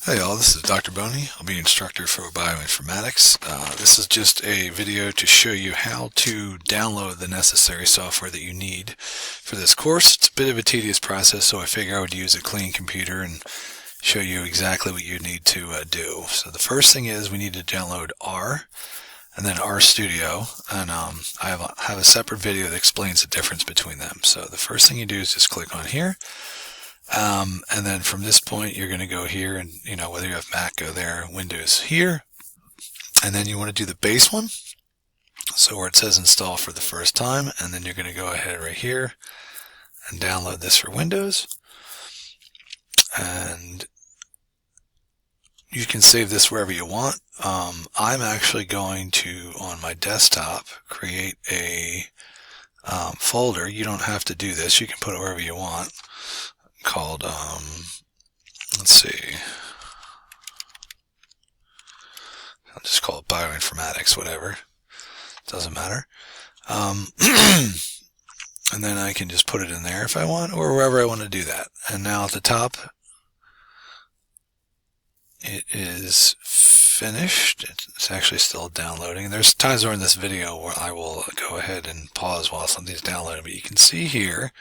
Hey y'all, this is Dr. Boney. I'll be your instructor for Bioinformatics. This is just a video to show you how to download the necessary software that you need for this course. It's a bit of a tedious process, so I figure I would use a clean computer and show you exactly what you need to do. So the first thing is we need to download R and then RStudio, and I have a separate video that explains the difference between them. So the first thing you do is just click on here. And then from this point, you're going to go here and, whether you have Mac, go there, Windows here. And then you want to do the base one. So where it says install for the first time, and then you're going to go ahead right here and download this for Windows. And you can save this wherever you want. I'm actually going to, on my desktop, create a folder. You don't have to do this. You can put it wherever you want. Called, let's see, I'll just call it Bioinformatics, whatever, doesn't matter. And then I can just put it in there if I want, or wherever I want to do that. And now at the top, it is finished. It's actually still downloading. There's times during this video where I will go ahead and pause while something's downloading, but you can see here,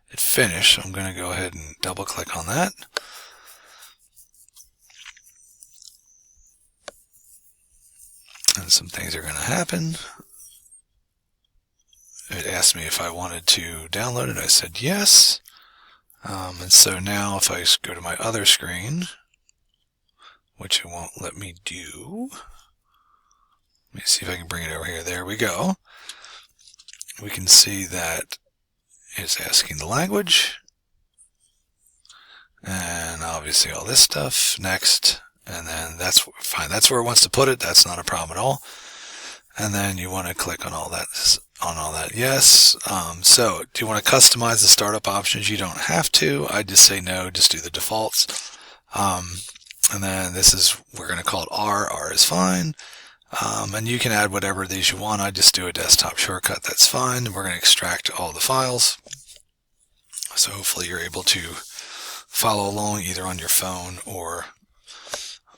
it finished, so I'm going to go ahead and double click on that. And some things are going to happen. It asked me if I wanted to download it. I said yes. And so now if I go to my other screen, which it won't let me do. Let me see if I can bring it over here. There we go. We can see that it's asking the language, and obviously all this stuff. Next, and then that's fine. That's where it wants to put it. That's not a problem at all. And then you want to click on all that. Yes. So, do you want to customize the startup options? You don't have to. I just say no. Just do the defaults. And then this is, we're going to call it R. R is fine. And you can add whatever of these you want. I just do a desktop shortcut. That's fine. We're going to extract all the files. So hopefully you're able to follow along either on your phone or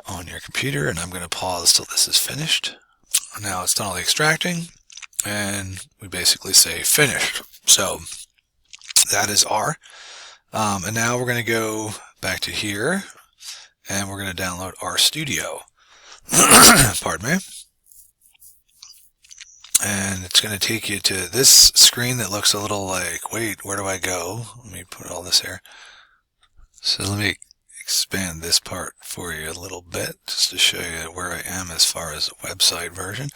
on your computer. And I'm going to pause till this is finished. Now it's done all the extracting, and we basically say finished. So that is R. And now we're going to go back to here, and we're going to download RStudio. Pardon me. And it's going to take you to this screen that looks a little like, wait, where do I go? Let me put all this here. So let me expand this part for you a little bit, just to show you where I am as far as a website version.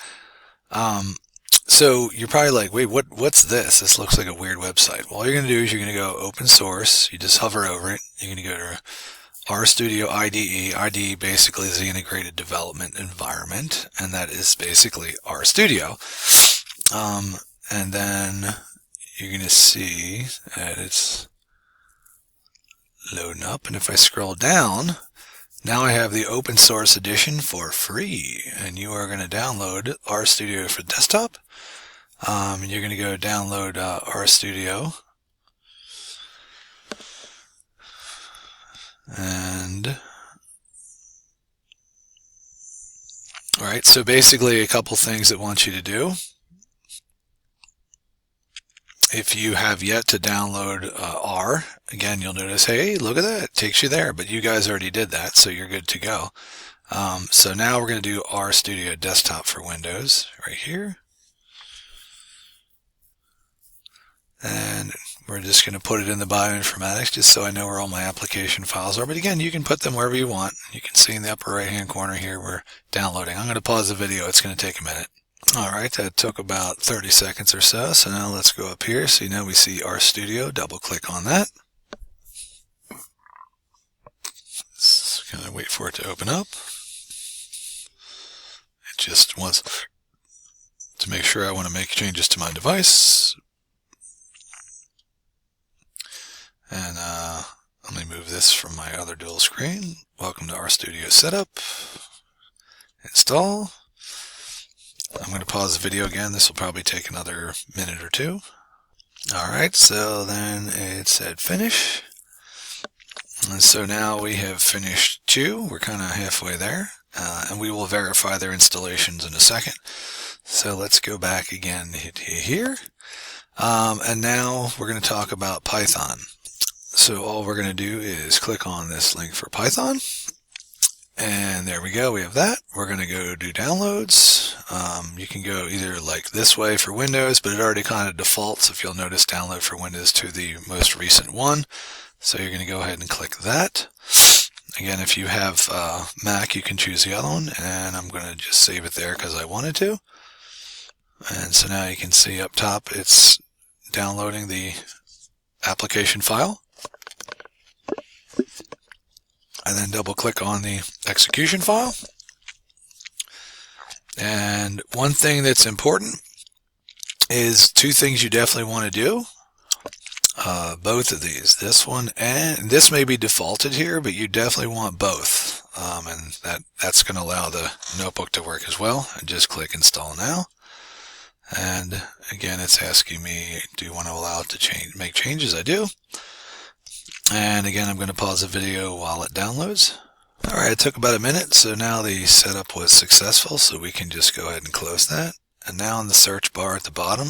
So you're probably like, wait, what's this? This looks like a weird website. Well, all you're going to do is you're going to go open source. You just hover over it. You're going to go to RStudio IDE. IDE basically is the integrated development environment, and that is basically RStudio. And then you're going to see that it's loading up, and if I scroll down, now I have the open source edition for free, and you are going to download RStudio for desktop. And you're going to go download RStudio. And all right, so basically a couple things it wants you to do. If you have yet to download R, again, you'll notice, hey, look at that, it takes you there, but you guys already did that, so you're good to go. So now we're going to do RStudio Desktop for Windows right here. And we're just going to put it in the Bioinformatics just so I know where all my application files are. But again, you can put them wherever you want. You can see in the upper right-hand corner here, we're downloading. I'm going to pause the video. It's going to take a minute. All right, that took about 30 seconds or so. So now let's go up here. So now we see RStudio. Double-click on that. Just going to wait for it to open up. It just wants to make sure I want to make changes to my device. And let me move this from my other dual screen. Welcome to RStudio Setup. Install. I'm going to pause the video again. This will probably take another minute or two. Alright, so then it said finish. And so now we have finished 2. We're kind of halfway there, and we will verify their installations in a second. So let's go back again here. And now we're going to talk about Python. So all we're going to do is click on this link for Python. And there we go, we have that. We're going to go do downloads. You can go either like this way for Windows, but it already kind of defaults, if you'll notice, download for Windows to the most recent one. So you're going to go ahead and click that. Again, if you have Mac, you can choose the other one, and I'm going to just save it there because I wanted to. And so now you can see up top, it's downloading the application file. And then double click on the execution file. And one thing that's important is 2 things you definitely want to do. Both of these, this one and this may be defaulted here, but you definitely want both. And that's going to allow the notebook to work as well. And just click install now. And again, it's asking me, do you want to allow it to make changes? I do. And again, I'm going to pause the video while it downloads. Alright, it took about a minute, so now the setup was successful, so we can just go ahead and close that. And now in the search bar at the bottom,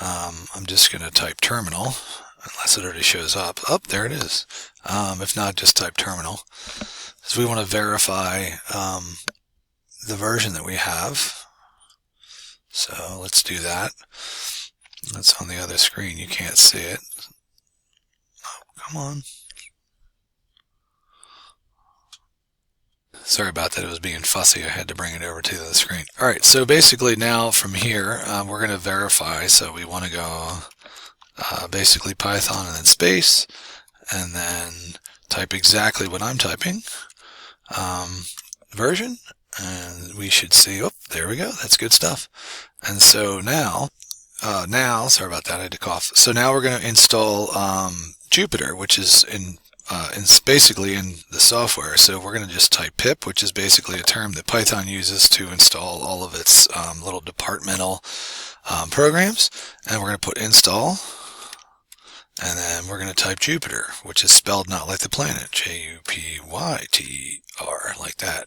I'm just going to type terminal, unless it already shows up. Oh, there it is. If not, just type terminal. So we want to verify the version that we have. So let's do that. That's on the other screen, you can't see it. Come on. Sorry about that, it was being fussy. I had to bring it over to the other screen. Alright, so basically now from here, we're going to verify. So we want to go basically Python and then space, and then type exactly what I'm typing. Version, and we should see, oh, there we go, that's good stuff. And so now, sorry about that, I had to cough. So now we're going to install Jupyter, which is basically in the software. So we're going to just type pip, which is basically a term that Python uses to install all of its little departmental programs. And we're going to put install, and then we're going to type Jupyter, which is spelled not like the planet, Jupyter, like that.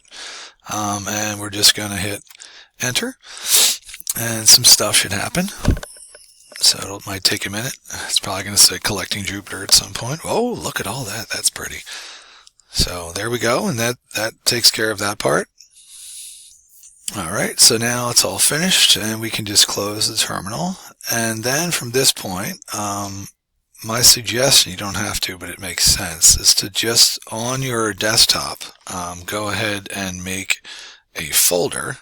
And we're just going to hit enter, and some stuff should happen. So it might take a minute. It's probably going to say collecting Jupyter at some point. Oh, look at all that. That's pretty. So there we go. And that takes care of that part. All right. So now it's all finished, and we can just close the terminal. And then from this point, my suggestion, you don't have to, but it makes sense, is to just on your desktop, go ahead and make a folder.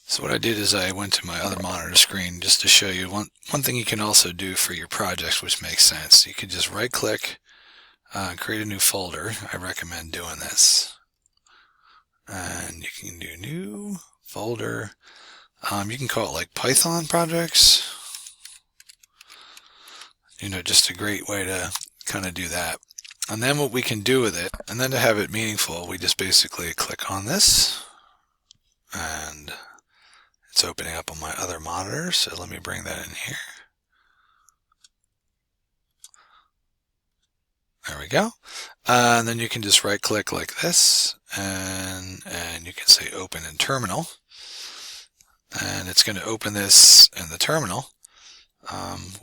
So what I did is I went to my other monitor screen just to show you one thing you can also do for your projects, which makes sense. You could just right click, create a new folder. I recommend doing this. And you can do new folder. You can call it like Python projects. You know, just a great way to kind of do that. And then what we can do with it, and then to have it meaningful, we just basically click on this, and it's opening up on my other monitor, so let me bring that in here. There we go. And then you can just right click like this, and you can say open in terminal. And it's going to open this in the terminal,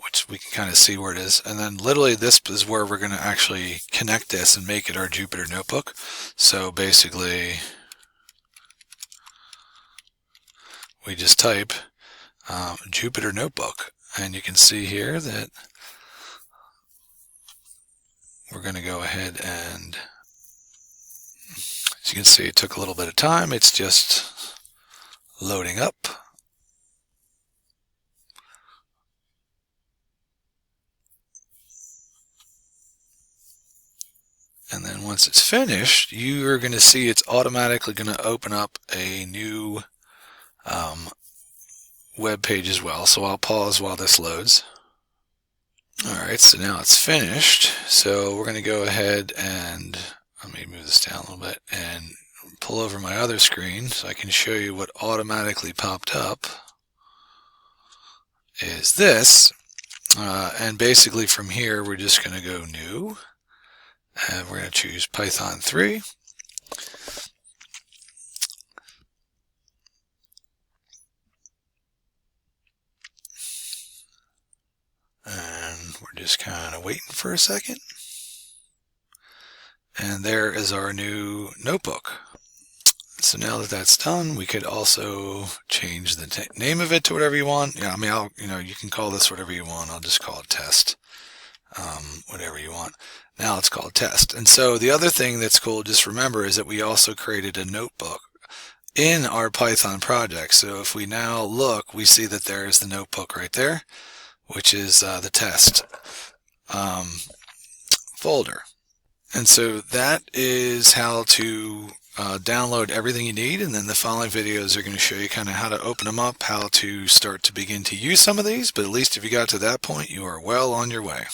which we can kind of see where it is. And then literally this is where we're going to actually connect this and make it our Jupyter notebook. So basically, we just type Jupyter notebook, and you can see here that we're going to go ahead and, as you can see, it took a little bit of time. It's just loading up. And then once it's finished, you are going to see it's automatically going to open up a new web page as well. So I'll pause while this loads. Alright, so now it's finished. So we're going to go ahead and, let me move this down a little bit and pull over my other screen so I can show you what automatically popped up is this. And basically from here, we're just going to go new. And we're going to choose Python 3. And we're just kind of waiting for a second. And there is our new notebook. So now that that's done, we could also change the name of it to whatever you want. Yeah, I mean, you can call this whatever you want. I'll just call it test. Whatever you want. Now it's called test. And so the other thing that's cool, just remember, is that we also created a notebook in our Python project. So if we now look, we see that there is the notebook right there, which is the test folder. And so that is how to download everything you need, and then the following videos are going to show you kind of how to open them up, how to start to begin to use some of these, but at least if you got to that point, you are well on your way.